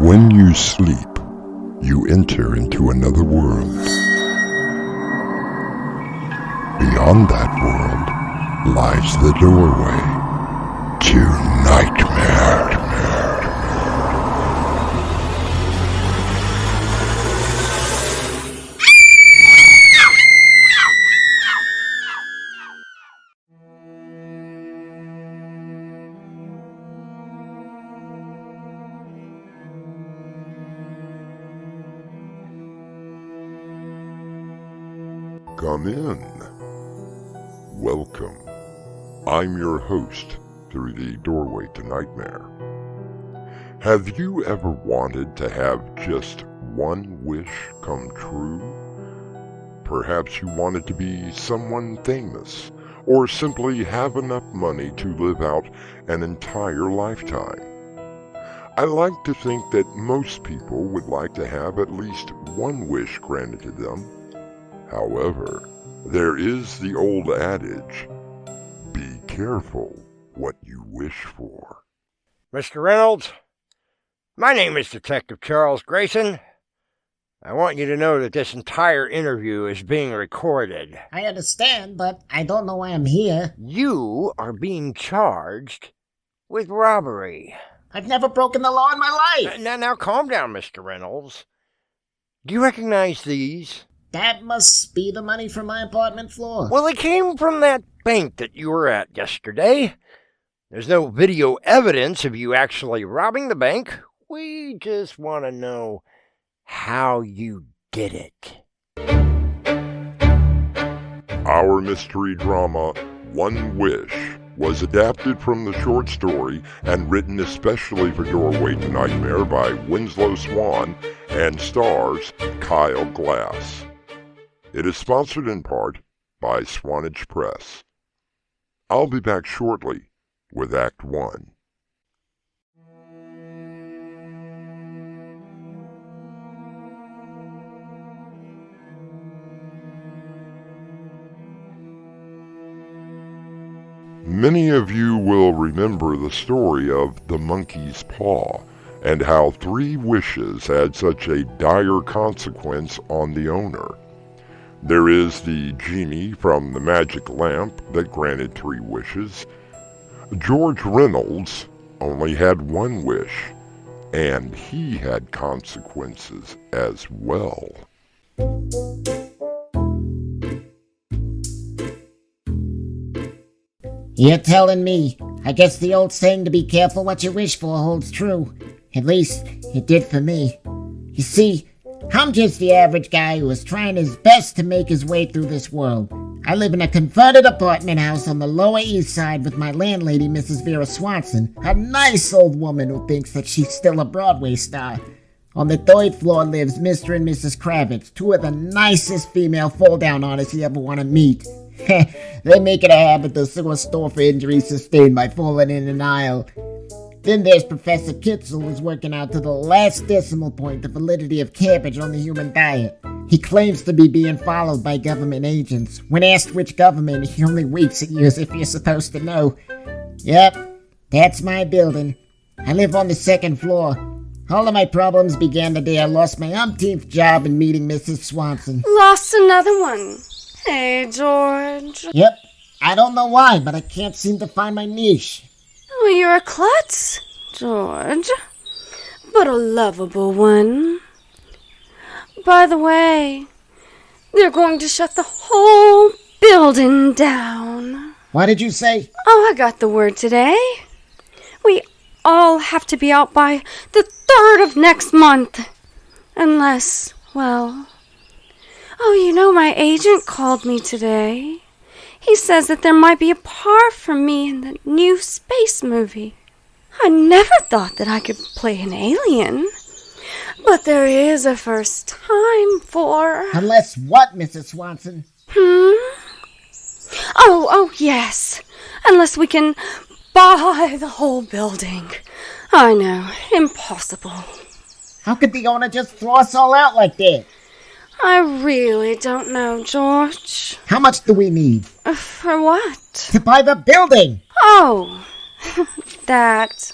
When you sleep, you enter into another world. Beyond that world lies the doorway to nightmare. Come in. Welcome. I'm your host through the doorway to nightmare. Have you ever wanted to have just one wish come true? Perhaps you wanted to be someone famous, or simply have enough money to live out an entire lifetime. I like to think that most people would like to have at least one wish granted to them. However, there is the old adage, be careful what you wish for. Mr. Reynolds, my name is Detective Charles Grayson. I want you to know that this entire interview is being recorded. I understand, but I don't know why I'm here. You are being charged with robbery. I've never broken the law in my life. Now calm down, Mr. Reynolds. Do you recognize these? That must be the money from my apartment floor. Well, it came from that bank that you were at yesterday. There's no video evidence of you actually robbing the bank. We just want to know how you did it. Our mystery drama, One Wish, was adapted from the short story and written especially for Doorway to Nightmare by Winslow, Swan, and stars Kyle Glass. It is sponsored in part by Swanage Press. I'll be back shortly with Act 1. Many of you will remember the story of the monkey's paw and how 3 wishes had such a dire consequence on the owner. There is the genie from the magic lamp that granted 3 wishes. George Reynolds only had 1 wish, and he had consequences as well. You're telling me. I guess the old saying to be careful what you wish for holds true. At least, it did for me. You see, I'm just the average guy who is trying his best to make his way through this world. I live in a converted apartment house on the Lower East Side with my landlady, Mrs. Vera Swanson, a nice old woman who thinks that she's still a Broadway star. On the 3rd floor lives Mr. and Mrs. Kravitz, 2 of the nicest female fall-down artists you ever want to meet. They make it a habit to sue a store for injuries sustained by falling in an aisle. Then there's Professor Kitzel, who's working out to the last decimal point the validity of cabbage on the human diet. He claims to be being followed by government agents. When asked which government, he only winks at you as if you're supposed to know. Yep, that's my building. I live on the 2nd floor. All of my problems began the day I lost my umpteenth job in meeting Mrs. Swanson. Lost another one. Hey, George. Yep, I don't know why, but I can't seem to find my niche. Oh, you're a klutz, George. But a lovable one. By the way, they're going to shut the whole building down. What did you say? Oh, I got the word today. We all have to be out by the 3rd of next month. Unless, well... Oh, you know, my agent called me today. He says that there might be a part for me in the new space movie. I never thought that I could play an alien. But there is a first time for... Unless what, Mrs. Swanson? Oh, yes. Unless we can buy the whole building. I know, impossible. How could the owner just throw us all out like that? I really don't know, George. How much do we need? For what? To buy the building! Oh, that.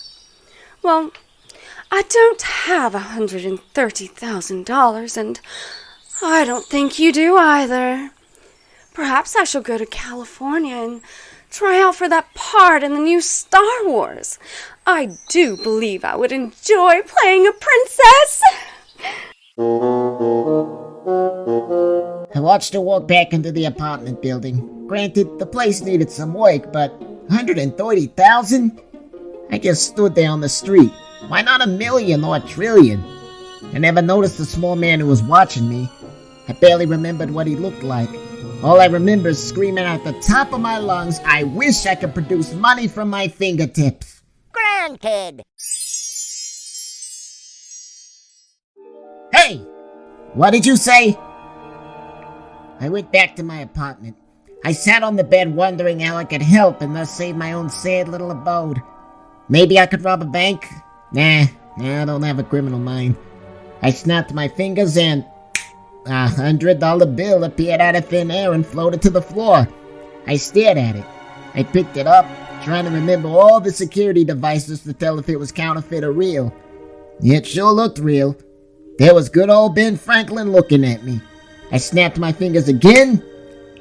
Well, I don't have $130,000, and I don't think you do either. Perhaps I shall go to California and try out for that part in the new Star Wars. I do believe I would enjoy playing a princess. I watched her walk back into the apartment building. Granted, the place needed some work, but $130,000? I just stood there on the street. Why not $1 million or $1 trillion? I never noticed the small man who was watching me. I barely remembered what he looked like. All I remember is screaming at the top of my lungs, I wish I could produce money from my fingertips. Granted. Hey! What did you say? I went back to my apartment. I sat on the bed wondering how I could help and thus save my own sad little abode. Maybe I could rob a bank? Nah, I don't have a criminal mind. I snapped my fingers and a $100 bill appeared out of thin air and floated to the floor. I stared at it. I picked it up, trying to remember all the security devices to tell if it was counterfeit or real. It sure looked real. There was good old Ben Franklin looking at me. I snapped my fingers again,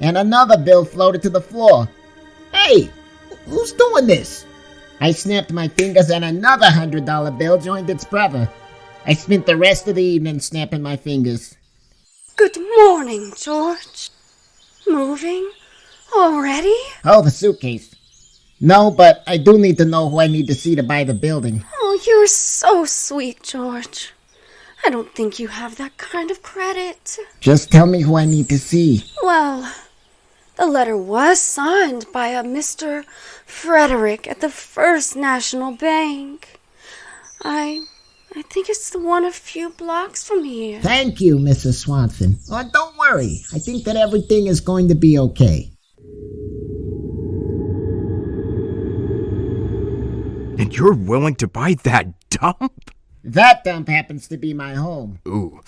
and another bill floated to the floor. Hey, who's doing this? I snapped my fingers and another $100 bill joined its brother. I spent the rest of the evening snapping my fingers. Good morning, George. Moving? Already? Oh, the suitcase. No, but I do need to know who I need to see to buy the building. Oh, you're so sweet, George. I don't think you have that kind of credit. Just tell me who I need to see. Well, the letter was signed by a Mr. Frederick at the First National Bank. I think it's the one a few blocks from here. Thank you, Mrs. Swanson. Oh, don't worry. I think that everything is going to be okay. And you're willing to buy that dump? That dump happens to be my home. Ooh,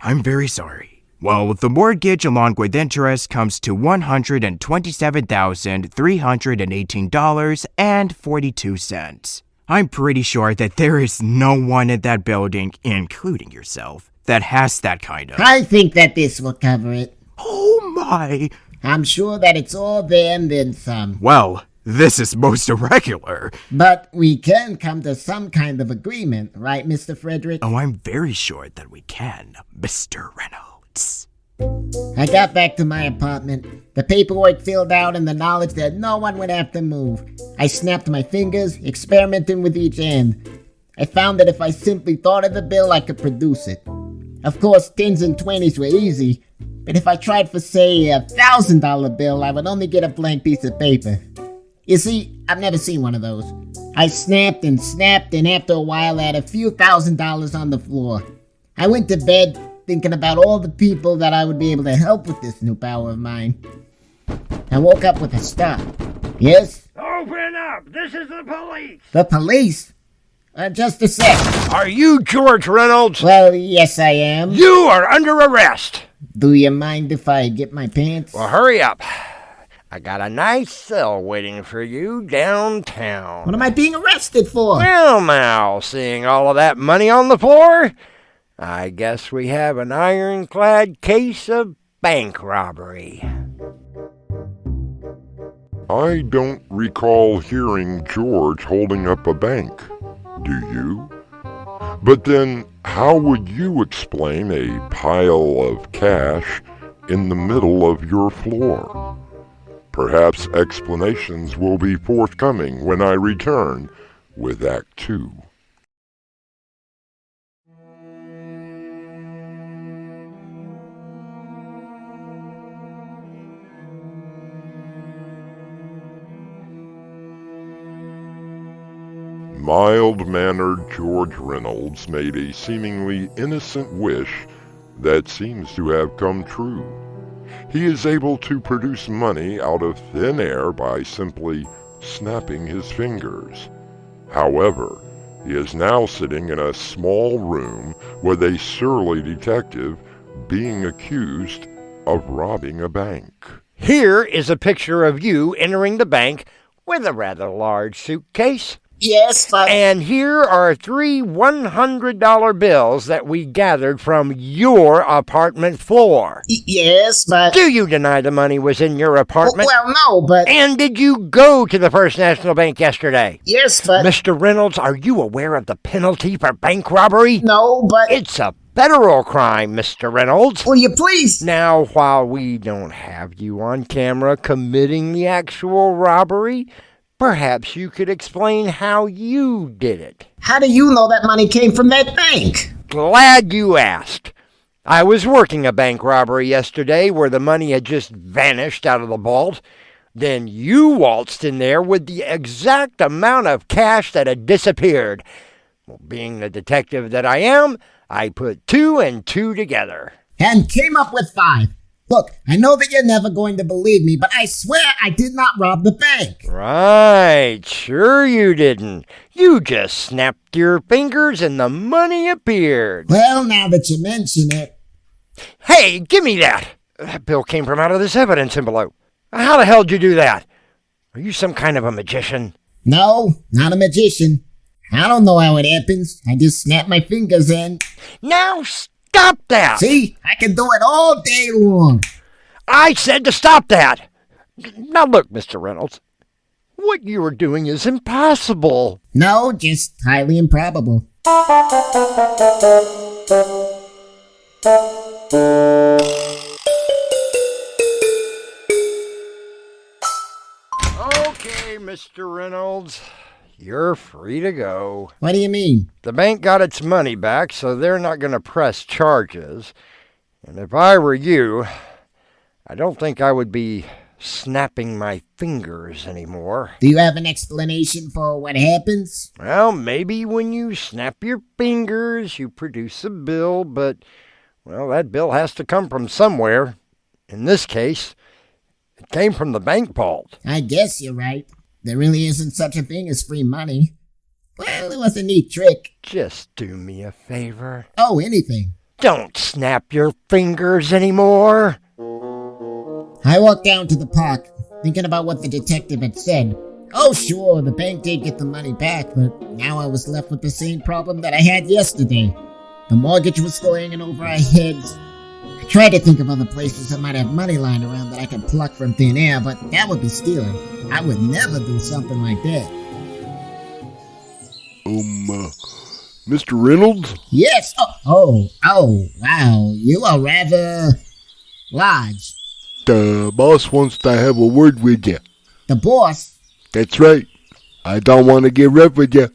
I'm very sorry. Well, the mortgage along with interest comes to $127,318.42. I'm pretty sure that there is no one in that building, including yourself, that has that kind of... I think that this will cover it. Oh my! I'm sure that it's all there and then some. Well, this is most irregular. But we can come to some kind of agreement, right, Mr. Frederick? Oh, I'm very sure that we can, Mr. Reynolds. I got back to my apartment, the paperwork filled out and the knowledge that no one would have to move. I snapped my fingers, experimenting with each end. I found that if I simply thought of the bill, I could produce it. Of course, 10s and 20s were easy, but if I tried for, say, a $1,000 bill, I would only get a blank piece of paper. You see, I've never seen one of those. I snapped, and after a while I had a few $1,000s on the floor. I went to bed, thinking about all the people that I would be able to help with this new power of mine. I woke up with a start. Yes? Open up! This is the police! The police? Just a sec. Are you George Reynolds? Well, yes I am. You are under arrest! Do you mind if I get my pants? Well, hurry up. I got a nice cell waiting for you downtown. What am I being arrested for? Well, now, seeing all of that money on the floor, I guess we have an ironclad case of bank robbery. I don't recall hearing George holding up a bank. Do you? But then, how would you explain a pile of cash in the middle of your floor? Perhaps explanations will be forthcoming when I return with Act 2. Mild-mannered George Reynolds made a seemingly innocent wish that seems to have come true. He is able to produce money out of thin air by simply snapping his fingers. However, he is now sitting in a small room with a surly detective being accused of robbing a bank. Here is a picture of you entering the bank with a rather large suitcase. Yes, but... And here are 3 $100 bills that we gathered from your apartment floor. Yes, but... Do you deny the money was in your apartment? Well, no, but... And did you go to the First National Bank yesterday? Yes, but... Mr. Reynolds, are you aware of the penalty for bank robbery? No, but... It's a federal crime, Mr. Reynolds. Will you please? Now, while we don't have you on camera committing the actual robbery, perhaps you could explain how you did it. How do you know that money came from that bank? Glad you asked. I was working a bank robbery yesterday where the money had just vanished out of the vault. Then you waltzed in there with the exact amount of cash that had disappeared. Well, being the detective that I am, I put 2 and 2 together. And came up with 5. Look, I know that you're never going to believe me, but I swear I did not rob the bank. Right, sure you didn't. You just snapped your fingers and the money appeared. Well, now that you mention it... Hey, give me that! That bill came from out of this evidence envelope. How the hell did you do that? Are you some kind of a magician? No, not a magician. I don't know how it happens. I just snap my fingers and... Now stop that! See? I can do it all day long. I said to stop that! Now look, Mr. Reynolds. What you are doing is impossible. No, just highly improbable. Okay, Mr. Reynolds. You're free to go. What do you mean? The bank got its money back, so they're not going to press charges. And if I were you, I don't think I would be snapping my fingers anymore. Do you have an explanation for what happens? Well, maybe when you snap your fingers, you produce a bill, but, well, that bill has to come from somewhere. In this case, it came from the bank vault. I guess you're right. There really isn't such a thing as free money. Well, it was a neat trick. Just do me a favor. Oh, anything. Don't snap your fingers anymore. I walked down to the park, thinking about what the detective had said. Oh, sure, the bank did get the money back, but now I was left with the same problem that I had yesterday. The mortgage was still hanging over our heads. I tried to think of other places that might have money lying around that I could pluck from thin air, but that would be stealing. I would never do something like that. Mr. Reynolds? Yes. Oh, wow. You are rather large. The boss wants to have a word with you. The boss? That's right. I don't want to get rough with you.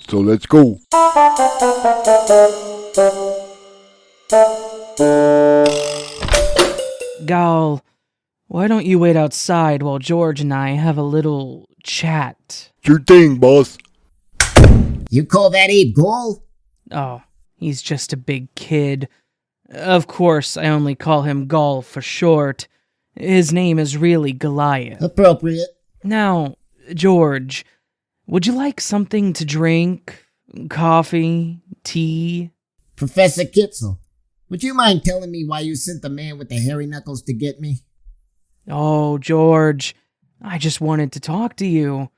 So let's go. Gaul, why don't you wait outside while George and I have a little chat? Sure thing, boss. You call that a Gaul? Oh, he's just a big kid. Of course, I only call him Gaul for short. His name is really Goliath. Appropriate. Now, George, would you like something to drink? Coffee? Tea? Professor Kitzel, would you mind telling me why you sent the man with the hairy knuckles to get me? Oh, George, I just wanted to talk to you.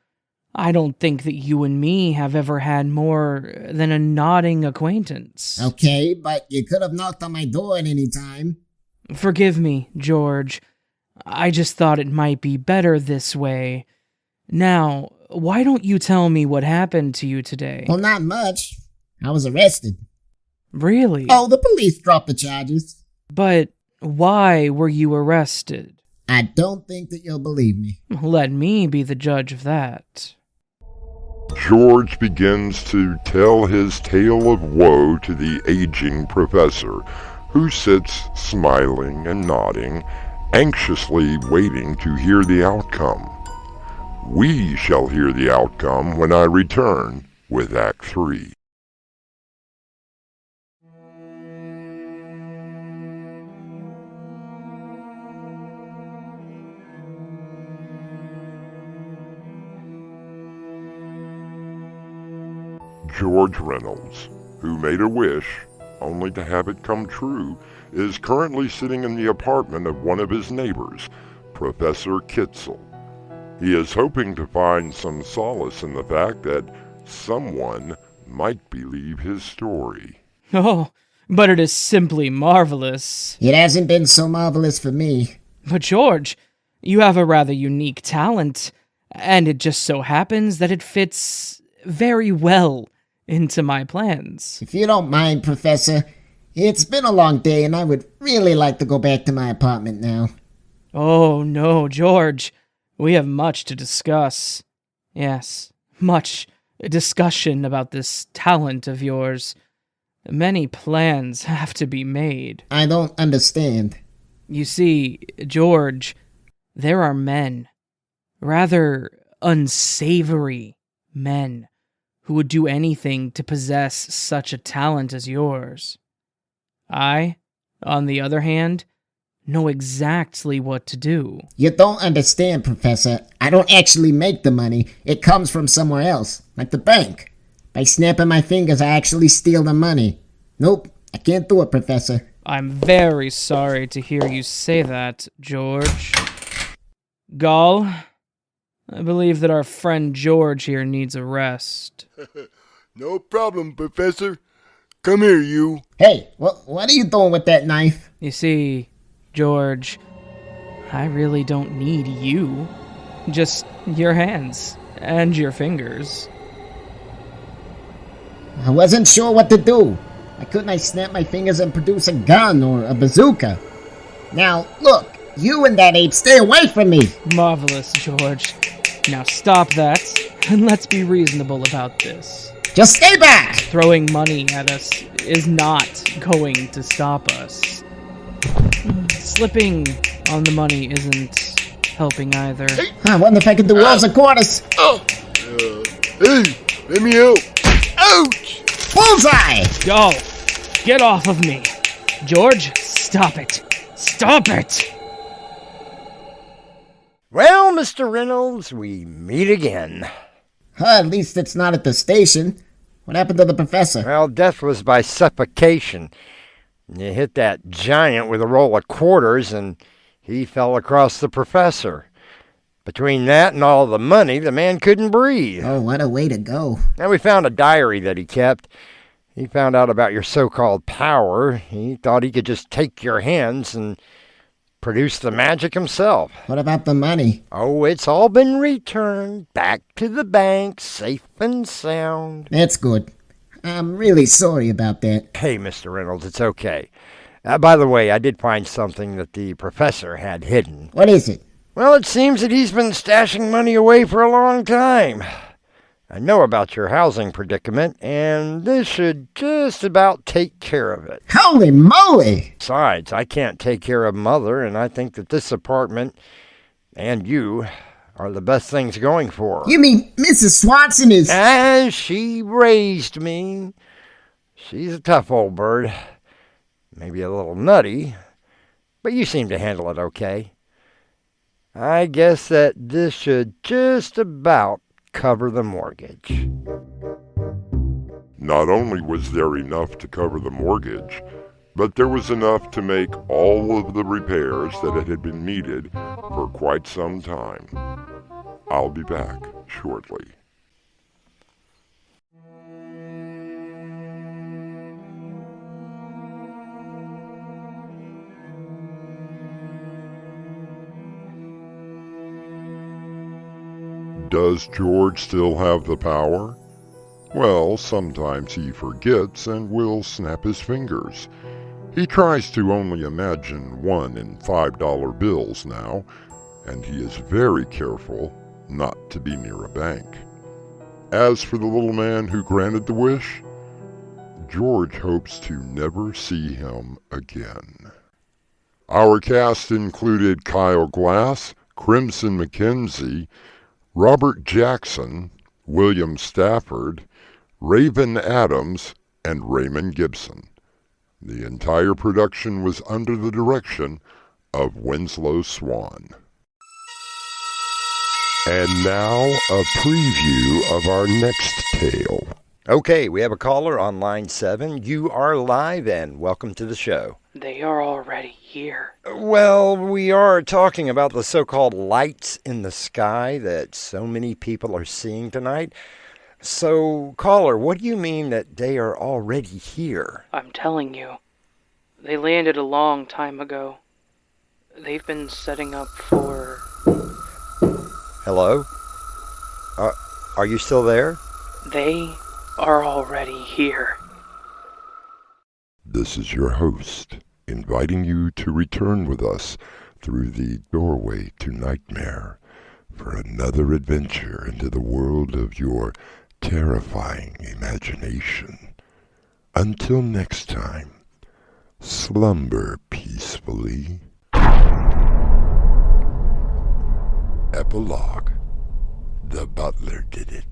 I don't think that you and me have ever had more than a nodding acquaintance. Okay, but you could have knocked on my door at any time. Forgive me, George. I just thought it might be better this way. Now, why don't you tell me what happened to you today? Well, not much. I was arrested. Really? Oh, the police dropped the charges. But why were you arrested? I don't think that you'll believe me. Let me be the judge of that. George begins to tell his tale of woe to the aging professor, who sits smiling and nodding, anxiously waiting to hear the outcome. We shall hear the outcome when I return with Act 3. George Reynolds, who made a wish, only to have it come true, is currently sitting in the apartment of one of his neighbors, Professor Kitzel. He is hoping to find some solace in the fact that someone might believe his story. Oh, but it is simply marvelous. It hasn't been so marvelous for me. But George, you have a rather unique talent, and it just so happens that it fits very well into my plans. If you don't mind, Professor, it's been a long day and I would really like to go back to my apartment now. Oh, no, George. We have much to discuss. Yes, much discussion about this talent of yours. Many plans have to be made. I don't understand. You see, George, there are men, rather unsavory men, who would do anything to possess such a talent as yours. I, on the other hand, know exactly what to do. You don't understand, Professor. I don't actually make the money. It comes from somewhere else, like the bank. By snapping my fingers, I actually steal the money. Nope, I can't do it, Professor. I'm very sorry to hear you say that, George. Gaul, I believe that our friend George here needs a rest. No problem, Professor. Come here, you. Hey, what are you doing with that knife? You see, George, I really don't need you. Just your hands and your fingers. I wasn't sure what to do. Why couldn't I snap my fingers and produce a gun or a bazooka? Now, look, you and that ape, stay away from me! Marvelous, George. Now stop that, and let's be reasonable about this. Just stay back! Throwing money at us is not going to stop us. Slipping on the money isn't helping either. I wonder if I could do rolls and quarters. Hey, let me help. Ouch! Bullseye! Go! Get off of me! George, stop it! Stop it! Well, Mr. Reynolds, we meet again. At least it's not at the station. What happened to the professor? Well, death was by suffocation. You hit that giant with a roll of quarters, and he fell across the professor. Between that and all the money, the man couldn't breathe. Oh, what a way to go. Now, we found a diary that he kept. He found out about your so-called power. He thought he could just take your hands and produce the magic himself. What about the money? Oh, it's all been returned back to the bank, safe and sound. That's good. I'm really sorry about that. Hey, Mr. Reynolds, it's okay. By the way, I did find something that the professor had hidden. What is it? Well, it seems that he's been stashing money away for a long time. I know about your housing predicament, and this should just about take care of it. Holy moly! Besides, I can't take care of Mother, and I think that this apartment and you are the best things going for her. You mean Mrs. Swanson is... As she raised me. She's a tough old bird. Maybe a little nutty, but you seem to handle it okay. I guess that this should just about cover the mortgage. Not only was there enough to cover the mortgage, but there was enough to make all of the repairs that had been needed for quite some time. I'll be back shortly. Does George still have the power? Well, sometimes he forgets and will snap his fingers. He tries to only imagine $1 and $5 bills now, and he is very careful not to be near a bank. As for the little man who granted the wish, George hopes to never see him again. Our cast included Kyle Glass, Crimson McKenzie, Robert Jackson, William Stafford, Raven Adams, and Raymond Gibson. The entire production was under the direction of Winslow Swan. And now, a preview of our next tale. Okay, we have a caller on line 7. You are live, and welcome to the show. They are already here. Well, we are talking about the so-called lights in the sky that so many people are seeing tonight. So, caller, what do you mean that they are already here? I'm telling you. They landed a long time ago. They've been setting up for... Hello? Are you still there? They are already here. This is your host, inviting you to return with us through the doorway to nightmare for another adventure into the world of your terrifying imagination. Until next time, slumber peacefully. Epilogue. The butler did it.